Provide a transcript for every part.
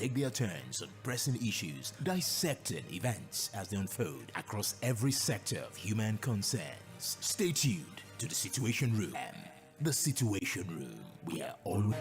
take their turns on pressing issues, dissecting events as they unfold across every sector of human concerns. Stay tuned to the Situation Room. The Situation Room. We are always...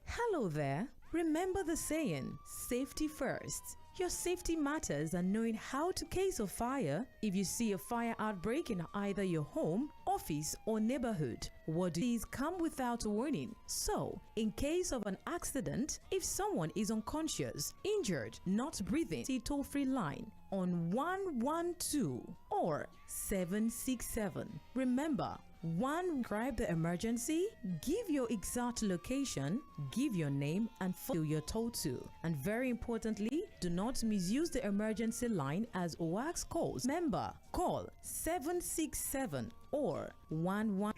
Hello there. Remember the saying, safety first. Your safety matters, and knowing how to case a fire if you see a fire outbreak in either your home, office, or neighborhood. What do these come without a warning? So, in case of an accident, if someone is unconscious, injured, not breathing, see toll-free line on 112 or 767. Remember, describe the emergency, give your exact location, give your name, and who you're told to. And very importantly, do not misuse the emergency line as OAX calls. Remember, call 767 or 11.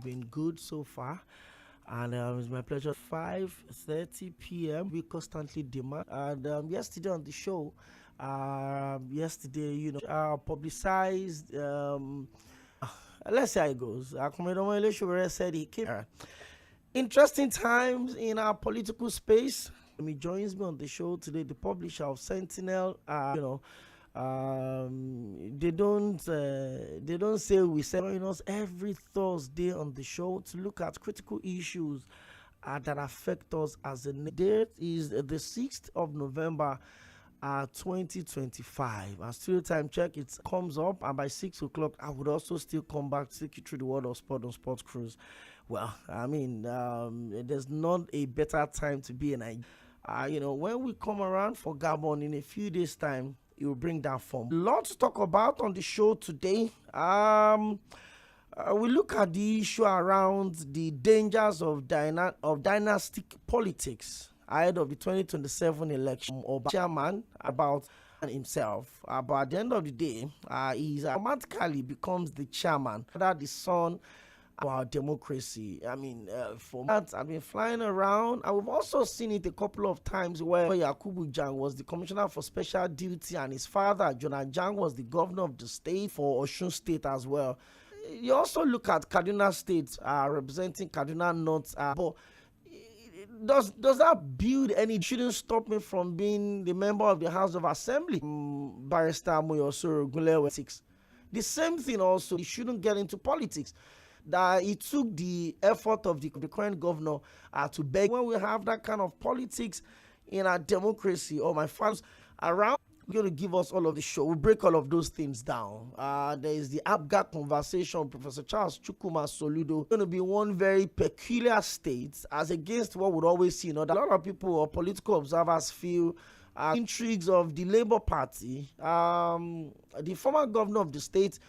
Been good so far, and it's my pleasure. 5:30 p.m. we constantly demand, and yesterday on the show, publicized, let's see how it goes. ᴘᴏʟɪᴛ said he came. Interesting times in our political space. He joins me on the show today, the publisher of Sentinel. They don't say we join us every Thursday on the show to look at critical issues that affect us as a date is the 6th of November 2025. As studio time check, it comes up, and by 6 o'clock I would also still come back to take you through the world of sport on Sports Cruise. Well, I mean, there's not a better time to be in when we come around for Gabon in a few days time, it will bring that form. Lots to talk about on the show today. We look at the issue around the dangers of dynastic politics ahead of the 2027 election, or chairman about himself. But at the end of the day, he automatically becomes the chairman, rather the son of our democracy. I mean, for months I've been flying around, and we've also seen it a couple of times where Yakubu Jang was the commissioner for special duty, and his father, Jonah Jang, was the governor of the state for Osun State as well. You also look at Kaduna State, representing Kaduna North, but does that build any? Shouldn't stop me from being the member of the House of Assembly. Barrister Mᴜɪᴡsoᴘ. The same thing also, he shouldn't get into politics. That it took the effort of the current governor to beg. When we have that kind of politics in our democracy, or my fans around, we're going to give us all of the show. We'll break all of those things down. There is the ABGA conversation. Professor Charles Chukwuma Soludo going to be one very peculiar state, as against what we'd always see. A lot of people or political observers feel intrigues of the Labour Party. The former governor of the state,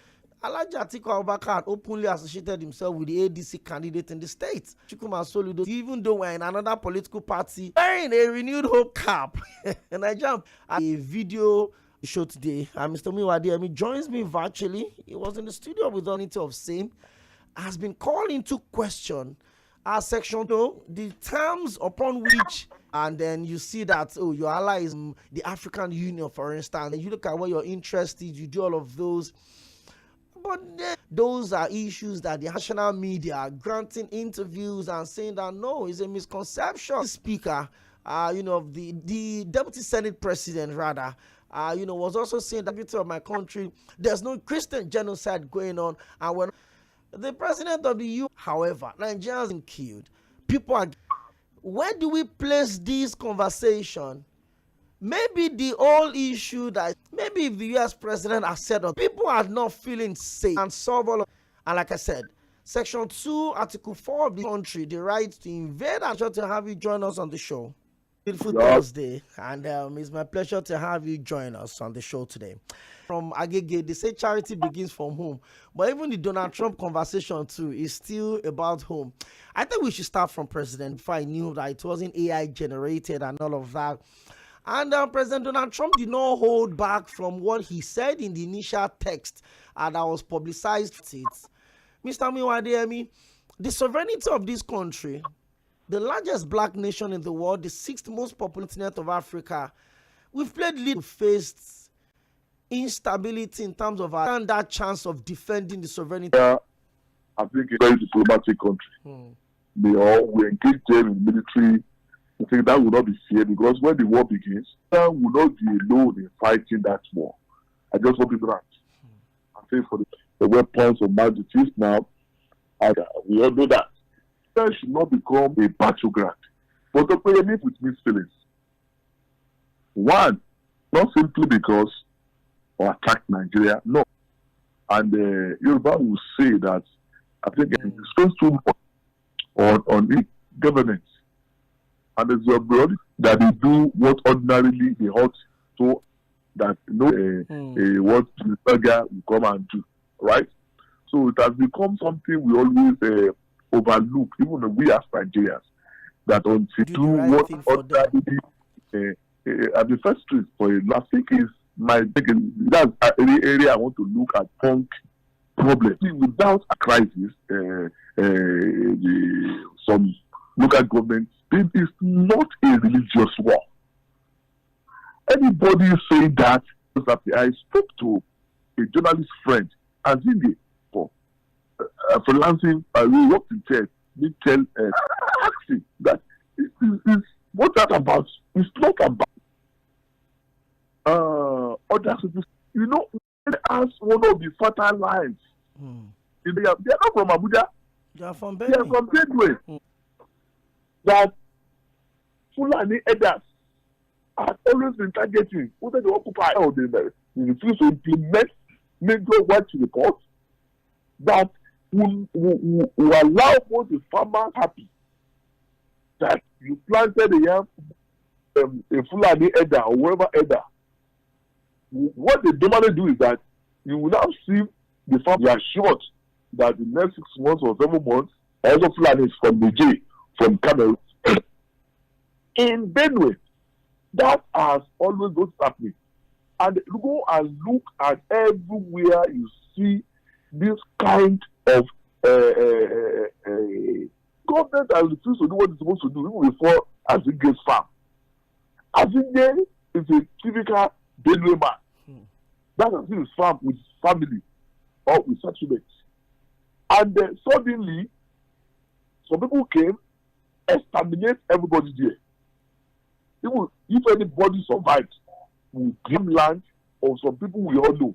Alhaji Atiku Abubakar, had openly associated himself with the ADC candidate in the state, Chukwuma Soludo, even though we're in another political party, wearing a renewed hope cap. And I jump at a video show today, and Mr. Mᴜɪᴏ joins me virtually. He was in the studio with Unity of Same, has been called into question Section 2, the terms upon which, and then you see that, your ally is the African Union, for instance, and you look at where you're interested, you do all of those. But those are issues that the national media are granting interviews and saying that no, it's a misconception. The speaker, the deputy Senate president rather, was also saying that of my country, there's no Christian genocide going on. And when the president of the EU, however, Nigerians been killed. People are. Where do we place this conversation? Maybe the whole issue that maybe if the US president has said people are not feeling safe and solve all of, and like I said, Section 2, Article 4 of the country, the right to invade. I'm sure to have you join us on the show. Beautiful Thursday, and it's my pleasure to have you join us on the show today. From Agege, they say charity begins from home, but even the Donald Trump conversation too is still about home. I think we should start from President before I knew that it wasn't AI generated and all of that. And President Donald Trump did not hold back from what he said in the initial text that was publicized. Mr. Mᴜɪᴏ, The sovereignty of this country, the largest black nation in the world, the sixth most populous continent of Africa, we've played lead, faced instability in terms of our and that chance of defending the sovereignty. I think it's a very diplomatic country. We engage them in military. I think that will not be fair because when the war begins, we will not be alone in fighting that war. I just want people to I think for the weapons of mass defeat now, we all know that. That should not become a battleground. But to play with mixed feelings. One, not simply because or attack Nigeria, no. And Yoruba will say that I think it goes too much on the government. And it's your blood that they do what ordinarily they ought to, that what the burger will come and do, right? So it has become something we always overlook, even though we as Nigerians, that until do what ordinarily at the first street for a I think is that's the area I want to look at punk problem. Without a crisis, some local governments, it is not a religious war. Anybody saying that, I spoke to a journalist friend, as in the for freelancing, we worked in church, we tell taxi that is what that about? It's not about other cities. You know, as one of the fertile lines. They are not from Abuja. They are from Benue. That Fulani elders have always been targeting whether they occupy or they refuse to implement major white reports that will allow both the farmers happy that you planted a yam, a Fulani elder or whoever elder. What they normally do is that you will now see the farm you are assured that the next 6 months or 7 months, also Fulani from Niger, from Cameroon. In Benue, that has always been happening. And go and look at everywhere you see this kind of government that refuse to do what it's supposed to do, even before Azinge's farm. Azinge is a typical Benue man. That has been his farm with his family or with settlements. And suddenly, some people came, exterminate everybody there. Even if anybody survived with dreamland or some people we all know,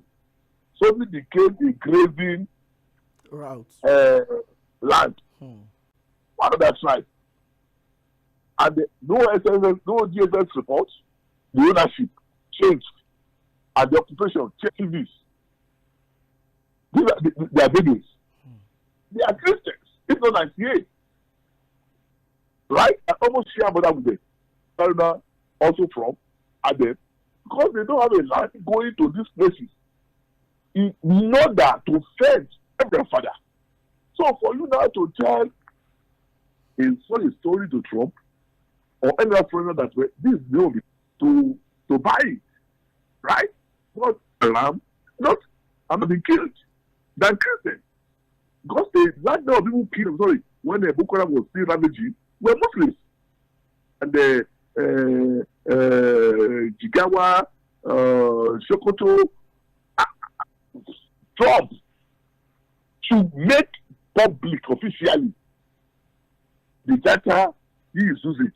suddenly became a grazing route land. One of that side. And no SMS, no GSS reports, the ownership changed. And the occupation changed. They are babies. They are Christians. It's not 98. Right? I almost share brother with them. Also from Adam. Because they don't have a land going to these places in order to fend every father. So for you now to tell a story to Trump or any other foreigner that way, this is no to buy it. Right? Not a lamb, not I'm being killed than Christians. Because the large number of people killed, when Boko Haram was still ravaging, were Muslims. And Jigawa, Sokoto, Trump to make public officially the data he is using.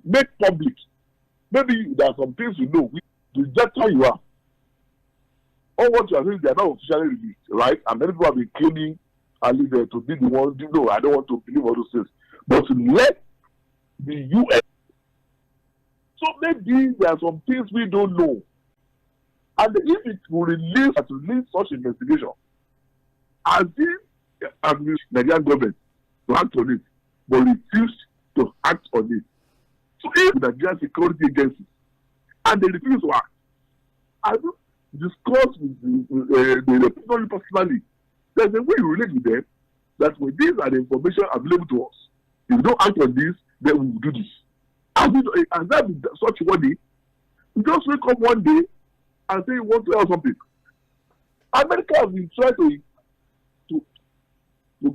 Make public. Maybe there are some things you know. The data you have. All what you are saying, they are not officially released, right? And many people have been claiming to be the one. No, I don't want to believe all those things. But to let the US. So maybe there are some things we don't know. And if it will release such investigation, as if the Nigerian government to act on it, but refused to act on it. So if the Nigerian security agencies and they refuse to act, I will discuss with the people personally. There's a way you relate with them that when these are the information available to us, if we don't act on this, then we will do this. Has that been such one day? You just wake up one day and say you want to tell something. America has been trying to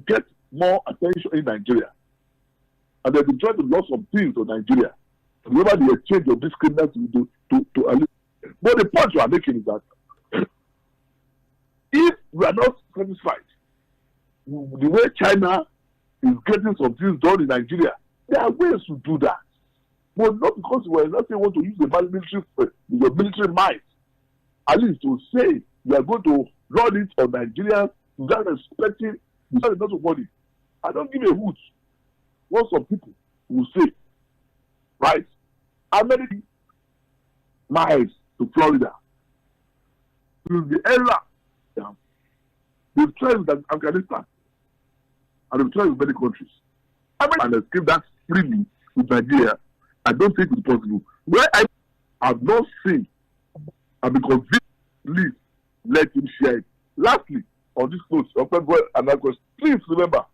get more attention in Nigeria. And they've been trying to launch some things on Nigeria. Remember the exchange of these criminals to but the point you are making is that if we are not satisfied with the way China is getting some things done in Nigeria, there are ways to do that. But not because we are not saying want to use the military might, at least to say we are going to run it on Nigerians without respecting without enough money. I don't give a hoot what some people will say, right? How many miles to Florida? Since the era, they've tried with Afghanistan and they've tried with many countries. And escape that freely with Nigeria, I don't think it's possible. Where I have not seen and been convinced, please let him share it. Lastly, on this note, please remember,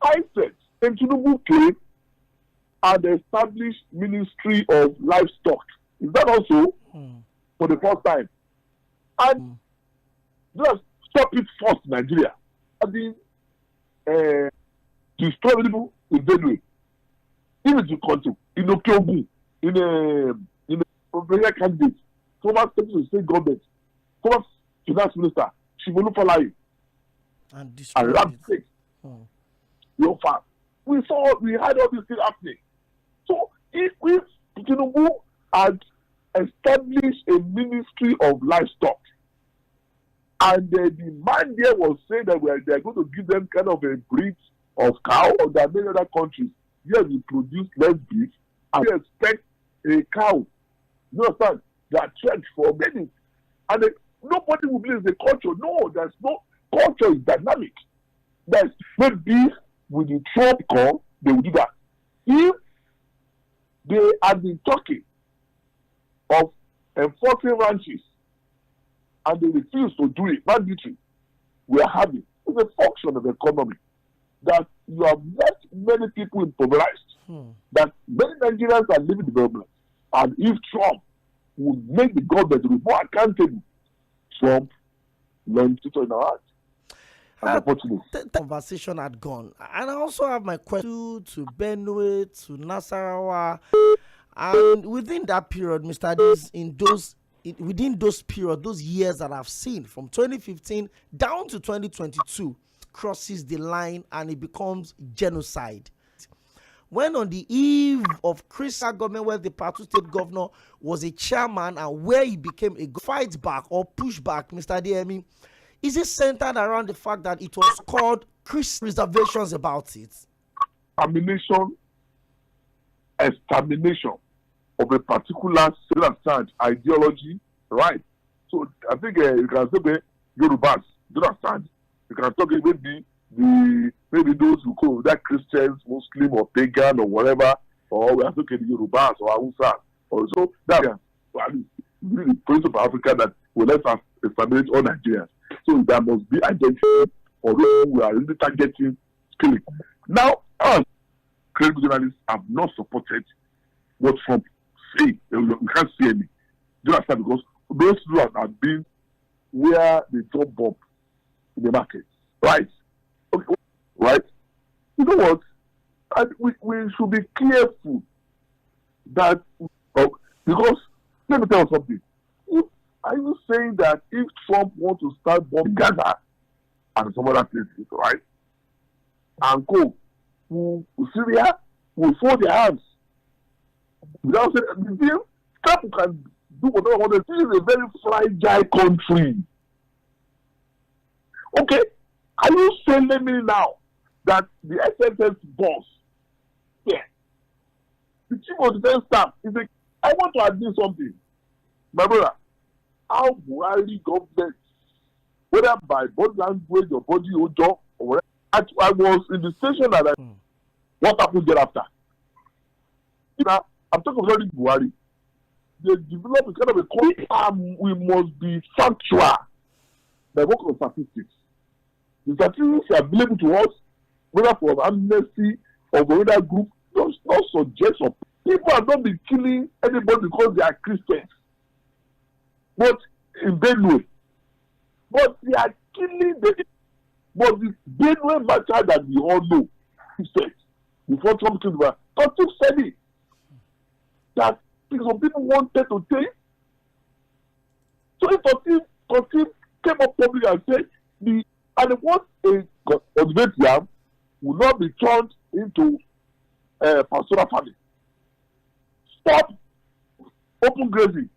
I said, Tinubu came and established Ministry of Livestock. Is that also for the first time? And just stop it first in Nigeria. I mean, destroy people in Benue. If it's a country, in Oᴘᴜᴜ, in a presidential candidate, former state government, former finance minister, Sɪᴛᴜᴜᴛᴏ and Rab your farm. We had all these things happening. So if Tinubu had established a Ministry of Livestock, and the demand there was saying that they are going to give them kind of a breed of cow, or there are many other countries where we produce less beef, and we expect a cow. You understand? They are trained for many. And nobody will believe the culture. No, there's no culture is dynamic. There's maybe with the Trump call, they will do that. If they have been talking of enforcing ranches and they refuse to do it, mandatory, we are having it's a function of the economy that you have left many people impoverished, that many Nigerians are living development. And if Trump would make the government to be more accountable, Trump learned to turn out. The conversation had gone, and I also have my question to Benue, to Nasarawa, and within that period, Mr. Addis, within those period, those years that I've seen from 2015 down to 2022, crosses the line and it becomes genocide. When on the eve of Christian government, where the Plateau State governor was a chairman and where he became a fight back or pushback, Mr. Adeyemi, is it centered around the fact that it was called Christian reservations about it? Extermination of a particular ideology, right? So I think you can say Yorubas, do you understand? You can talk maybe those who call that Christians, Muslim or pagan or whatever, or we are talking Yorubas or Hausa, or so that the point of Africa that will let us establish all Nigerians. So there must be identity, although we are really targeting killing. Now, us credible journalists have not supported what Trump say. We can't see any. Do you understand? Because those who have been where they drop bomb in the market, right? Okay, right? You know what? And we should be careful that because let me tell you something. Are you saying that if Trump wants to start bombing Gaza and some other places, right, and go to Syria, will fold their hands without saying the deal? Trump can do whatever he wants. This is a very fragile country. Okay, are you telling me now that the SSS boss, the chief of defense staff, is like, I want to admit something, my brother. How Buhari government, whether by body language or body odor or whatever, I was in the station that what happened thereafter. Now, I'm talking about Buhari. They developed a kind of a country, we must be factual by work of statistics. The statistics are available to us, whether from Amnesty or from other group, does not suggest of people have not been killing anybody because they are Christians. But in Benue, but they are killing the But the Benue matter that we all know, he said, before Trump came back, Totif said it. That some people wanted to take. So if Totif came up public and said, and what a cultivated yam will not be turned into pastoral farming. Stop open grazing.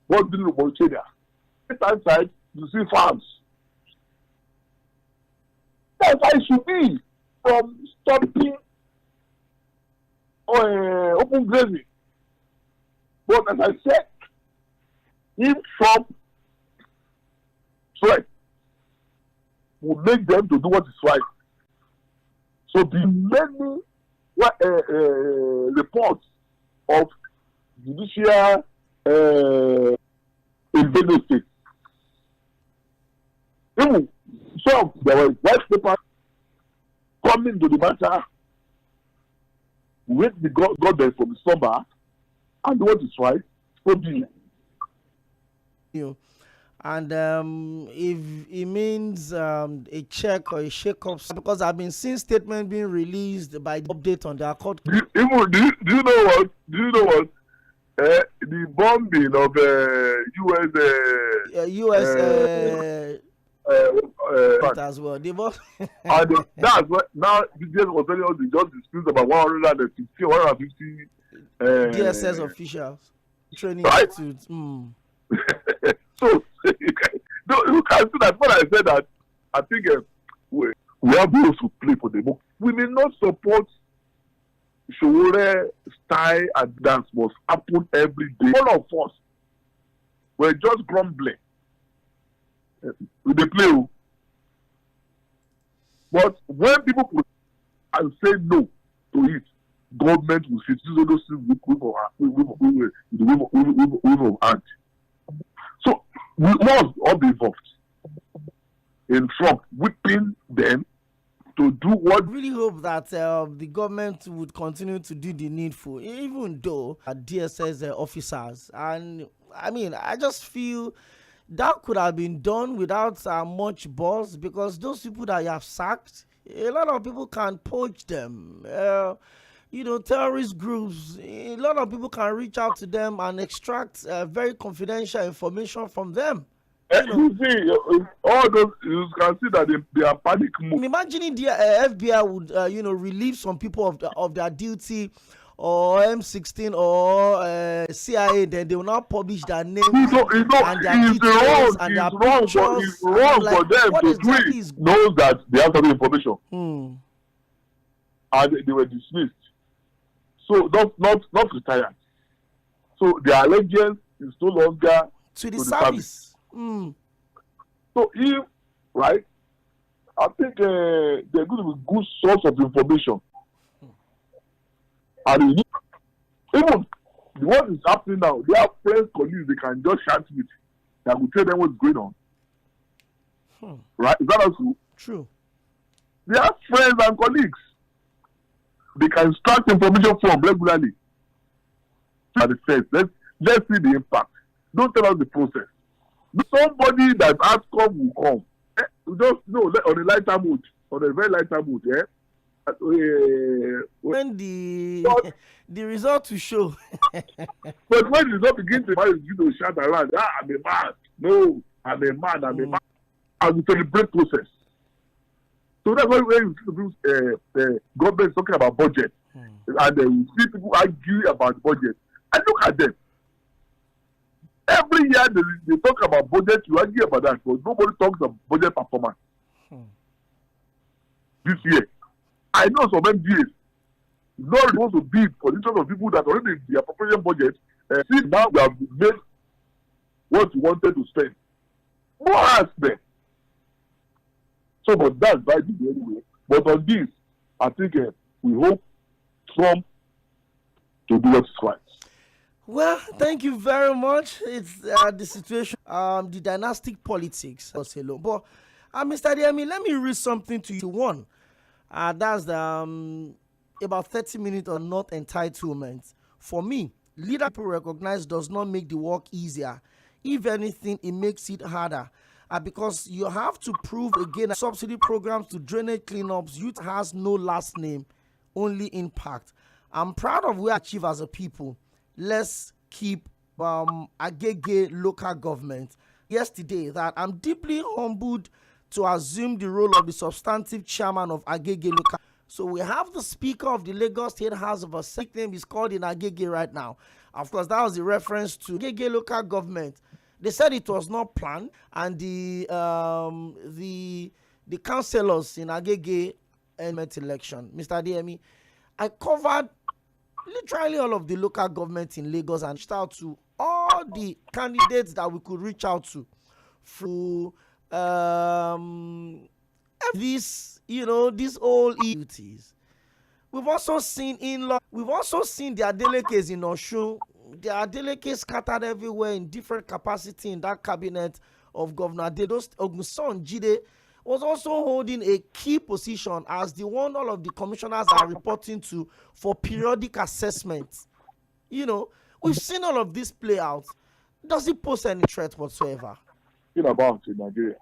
What did Mauritania? Right side, you see farms. That's how it should be. From stopping open grazing. But as I said, if Trump threat will make them to do what is right. So the many reports of judicial in Benue State. Even some there were white papers coming to the matter with the government from the summer and what is right for the and if it means a check or a shake-up, because I've been seeing statements being released by the update on their court. Do you know what? The bombing of US as well. They both and that's what now the judge was telling us the judge disputes about 150 DSS officials training right? institutes. So you can see that when I said that, I think we have rules to play for the book. We may not support ᴏᴜᴜ style and dance must happen every day. All of us were just grumbling with the play. But when people put and say no to it, government will sit those things with hand. So we must all be involved in Trump whipping them to do what. I really hope that the government would continue to do the needful, even though DSS officers. And I mean, I just feel that could have been done without much buzz, because those people that you have sacked, a lot of people can poach them. Terrorist groups, a lot of people can reach out to them and extract very confidential information from them. You see, all those, you can see that they are panic mode. Imagining the FBI would, relieve some people of their duty, or M16 or CIA, then they will not publish their names and their details and their pictures. It's wrong for them to do it. Knows that they have some information, and they were dismissed. So not retired. So their allegiance is no longer to the service. So if right, I think they're going to be good source of information. And even what is happening now, they have friends, colleagues they can just chat with that will tell them what's going on. Right? Is that also true? They have friends and colleagues they can extract information from regularly. At the first, let's see the impact. Don't tell us the process. Somebody that has come will come. Just on a lighter mood, on a very lighter mood, when the result will show. But when the result begins to shout around, I'm a man. No, I'm a man. And we celebrate process. So that's why when you see government talking about budget, and we see people argue about budget, and look at them. Every year they talk about budget, you argue about that, but nobody talks about budget performance. This year, I know some MDAs not want to bid for the interest of people that already in the appropriation budget. See now we have made what we wanted to spend. No ask them. So, but that's by the anyway. But on this, I think we hope Trump to do what's right. Well, thank you very much. It's the situation, the dynastic politics. But Mr. Diami, let me read something to you. One, that's the about 30 minutes on not entitlement. For me, leader people recognize does not make the work easier. If anything, it makes it harder. because you have to prove again subsidy programs to drainage cleanups. Youth has no last name, only impact. I'm proud of what we achieve as a people. Let's keep Agege local government. Yesterday, that I'm deeply humbled to assume the role of the substantive chairman of Agege local. So we have the speaker of the Lagos State House of Assembly. Name is called in Agege right now. Of course, that was a reference to Agege local government. They said it was not planned, and the councillors in Agege election, Mr. Adeyemi, I covered literally all of the local government in Lagos and reached out to all the candidates that we could reach out to through these old duties. We've also seen we've also seen their delegates in Osun. Their delegates scattered everywhere in different capacity in that cabinet of Governor Ogunson was also holding a key position as the one all of the commissioners are reporting to for periodic assessments. We've seen all of this play out. Does it pose any threat whatsoever? About in Nigeria,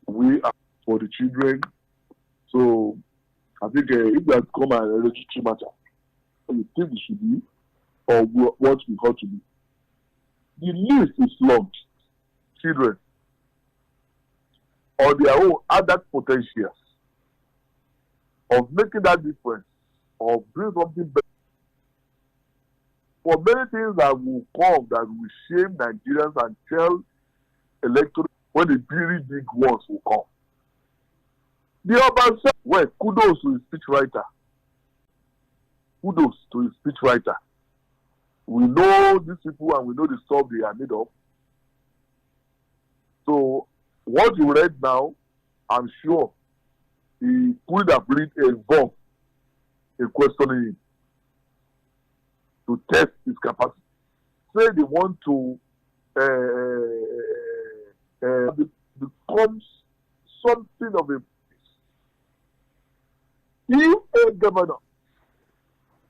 we are for the children. So I think if that come an electricity matter, we think it should be, or what we ought to be. The list is long. Children on their own adult potentials of making that difference, of doing something better. For many things that will come that will shame Nigerians and tell electorate when the very big ones will come. The urban said, well, kudos to his speechwriter. Kudos to his speechwriter. We know these people and we know the stuff they are made of. So what you read now, I'm sure he could have read a vote, a questioning him to test his capacity. Say they want to become something of a governor.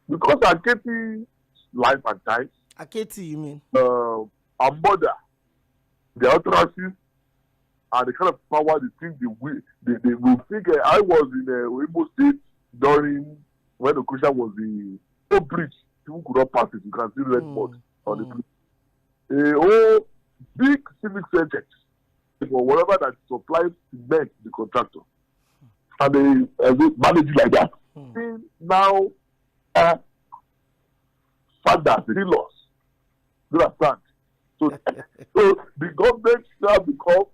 Because Aketi's life and times. Aketi, you mean? Our mother, the utterances, and the kind of power they think they will think. I was in Oimo State during when the Okocha was the whole bridge. People could not pass it. You can see red mud on the bridge. A whole big civic center for whatever that supplies cement to the contractor. And they manage it like that. Now, fathers, the in-laws, you understand? So the government shall become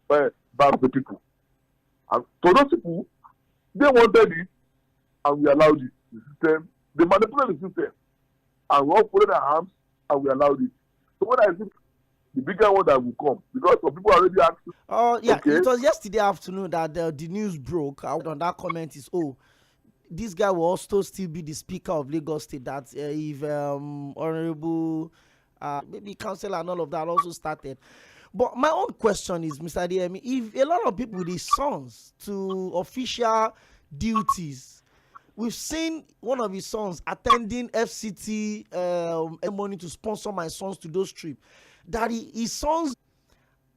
by the people. And so those people, they wanted it, and we allowed it. The system, they manipulated the system, and we all folded our arms, and we allowed it. So what I think, the bigger one that will come, because some people already asked. Yeah, okay. It was yesterday afternoon that the news broke. Out on that comment is, this guy will also still be the speaker of Lagos State. That if honorable maybe council and all of that also started. But my own question is, Mr. Adeyemi, if a lot of people with his sons to official duties, we've seen one of his sons attending FCT money to sponsor my sons to those trips. That his sons,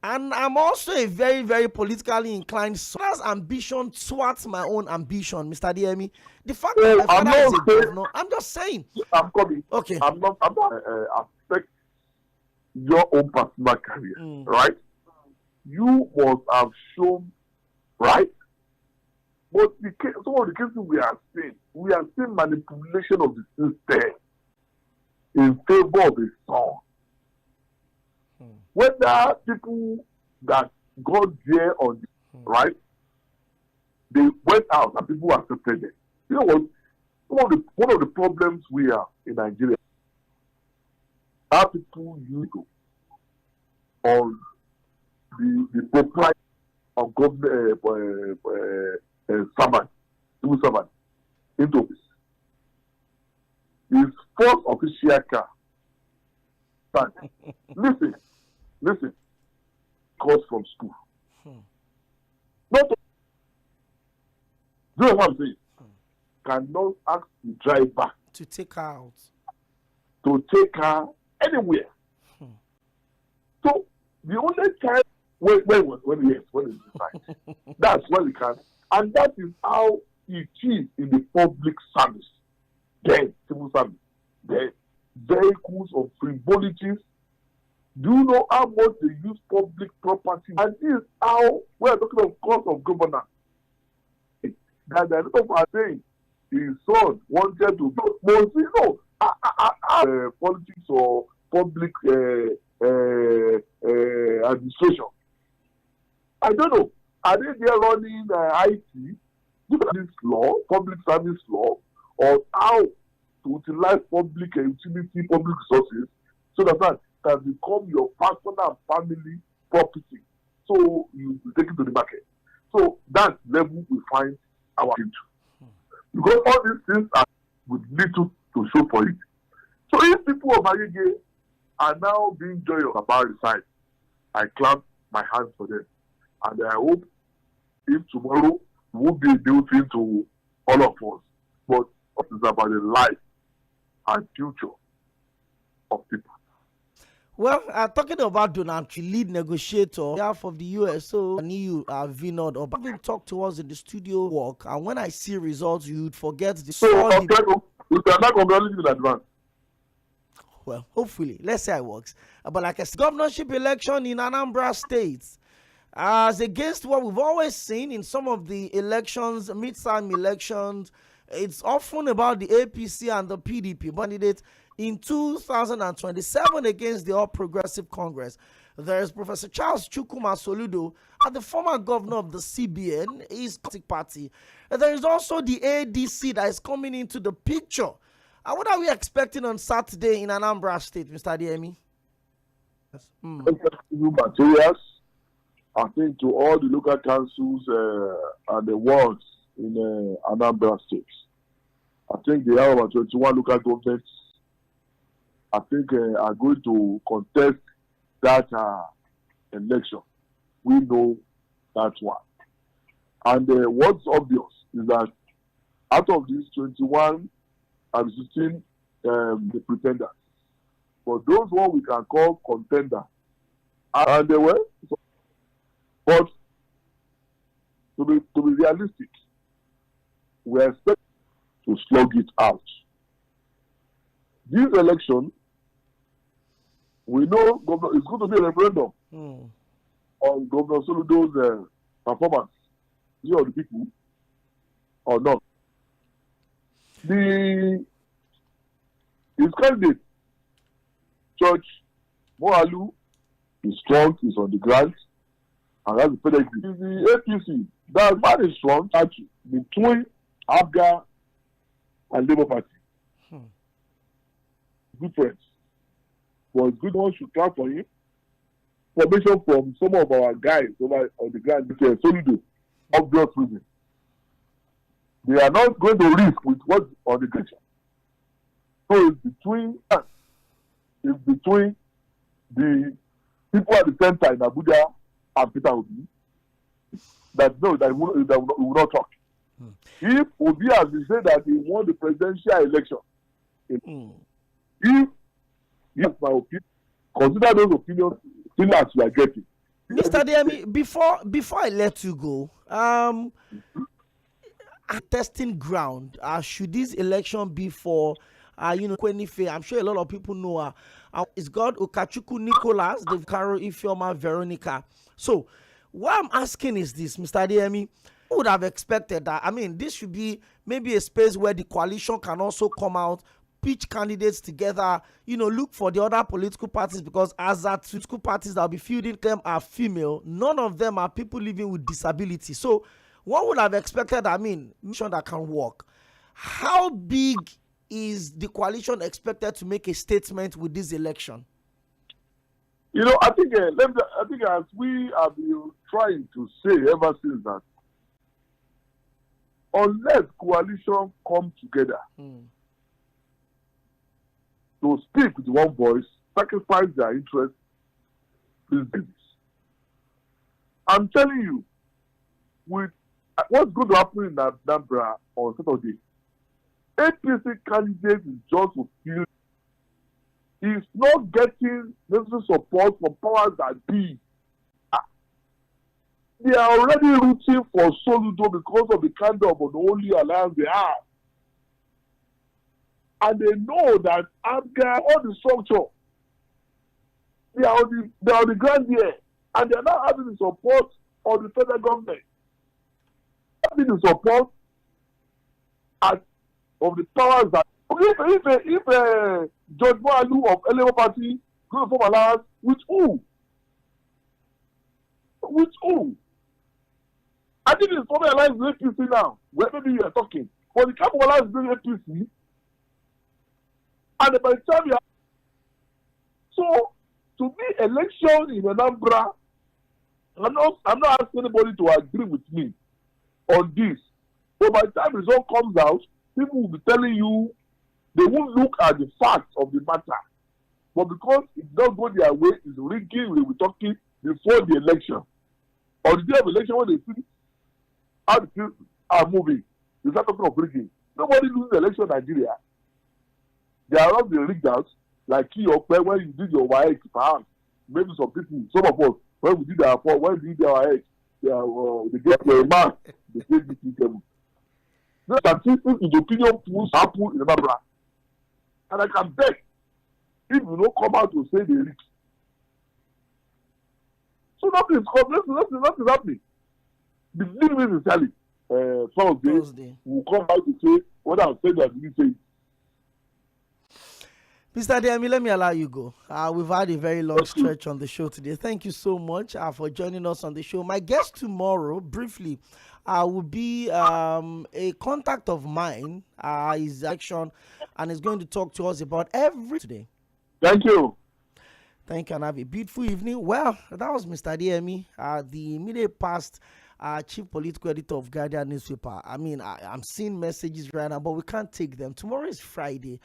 and I'm also a very, very politically inclined son. Father's ambition thwarts my own ambition, Mr. Adeyemi. The fact that my father is a governor, I'm just saying. I'm coming. Okay. I'm not affect your own personal career, right? You must have shown, right? But some of the cases we are seeing manipulation of the system in favor of a song. Whether people that got there on right, they went out and people accepted it. You know what? One of the problems we are in Nigeria, our people use on the propriety of government civil servant into office. His first official car. Listen, course from school. Not do you know what I'm saying? Cannot ask the driver to take her out. To take her anywhere. So The only time when it decides, that's when it can, and that is how it is in the public service. Then civil service, the vehicles of frivolities. Do you know how much they use public property? And this is how we are talking of cost of governance. That the lot of are saying his son wanted to do politics or public administration. I don't know. Are they there running IT, this law, public service law, or how to utilize public utility, public resources, so that can become your personal and family property? So you take it to the market. So that level we find our into. Because all these things are with little to show for it. So if people of Agege are now being joyous about the side, I clap my hands for them. And I hope if tomorrow will be a new thing to all of us, but it's about the life and future of people. Well, talking about Donald Trump, lead negotiator on behalf of the USO and EU Vinod, or having talked to us in the studio work, and when I see results, you'd forget the solid. We cannot congratulate in advance. Well, hopefully, let's say it works. But like a governorship election in Anambra State, as against what we've always seen in some of the elections, midterm elections, it's often about the APC and the PDP candidate. In 2027 against the All Progressive Congress, there is Professor Charles Chukwuma Soludo, and the former governor of the CBN, his party. There is also the ADC that is coming into the picture. What are we expecting on Saturday in Anambra State, Mr. Adeyemi? Materials, I think, to all the local councils and the wards in Anambra State. I think they have about 21 local governments. I think are going to contest that election. We know that one. And what's obvious is that out of these 21 and 16 the pretenders, for those one we can call contender, and they were, but to be realistic, we expect to slug it out. This election, we know it's going to be a referendum on Governor Soludo's performance. Is of the people or not? His candidate, Church Moalu, is strong, is on the ground, and that's the pedigree. The APC, that man is strong, actually, between Abga and Labour Party. Good friends. Was good one should clap for him. Formation from some of our guys over on the ground, Soludo, obvious reason. They are not going to risk with what's on the ground. So it's between the people at the center in Abuja and Peter Obi that know that we will not talk. If Obi has been saying that he won the presidential election, if my opinion, consider those opinions as we are getting. Mr. Adeyemi, before I let you go, a testing ground, should this election be for Kwenife? I'm sure a lot of people know it's God Okachukwu Nicholas, the Caro Ifeoma Veronica. So what I'm asking is this, Mr. Adeyemi, who would have expected that? I mean, this should be maybe a space where the coalition can also come out, pitch candidates together, look for the other political parties, because as that political parties that will be fielding them are female, none of them are people living with disability. So one would have expected, mission that can work. How big is the coalition expected to make a statement with this election? I think as we have been trying to say ever since that, unless coalition come together to speak with one voice, sacrifice their interest, please do this. I'm telling you, with what's going to happen in Anambra on Saturday, APC candidate is just to feel is not getting necessary support from powers that be. They are already rooting for Soludo because of the kind of unholy alliance they have. And they know that after all the structure, they are on the ground here, and they are not having the support of the federal government. Having the support of the powers that if Judge Moalu of Labour Party goes to form alliance with who? With who? I think it's forming alliance with APC now. Where maybe you are talking. But the kind of alliance with APC, and by the time you are so to me, election in Anambra, I'm not asking anybody to agree with me on this. But by the time the result comes out, people will be telling you they won't look at the facts of the matter. But because it does go their way, it's rigging, we will be talking before the election. On the day of election, when they see how the things are moving, they start talking of rigging. Nobody loses the election in Nigeria. They are not being rigged out. Like when you did your WAEC, perhaps maybe some people, some of us, when we did our WAEC, they get a mark, they get this level. The statistics in the opinion polls happen in Anambra. And I can bet if you don't come out to say they rigged. So nothing is happening. The leading sincerely, Thursday will come out to say what I'm saying that we say. Mr. Adeyemi, let me allow you go. We've had a very long stretch on the show today. Thank you so much for joining us on the show. My guest tomorrow, briefly, will be a contact of mine. His action, and is going to talk to us about today. Thank you. Thank you, and have a beautiful evening. Well, that was Mr. Adeyemi, the immediate past chief political editor of Guardian newspaper. I mean, I'm seeing messages right now, but we can't take them. Tomorrow is Friday.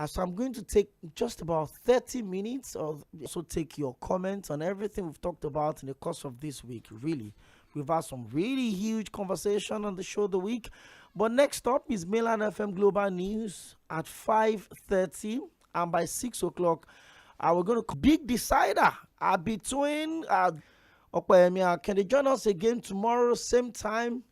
So I'm going to take just about 30 minutes or so take your comments on everything we've talked about in the course of this week. Really, we've had some really huge conversation on the show the week. But next up is Mainland FM Global News at 5:30, and by 6 o'clock, we're going to big decider between 괏ᴜᴜ. Can they join us again tomorrow, same time?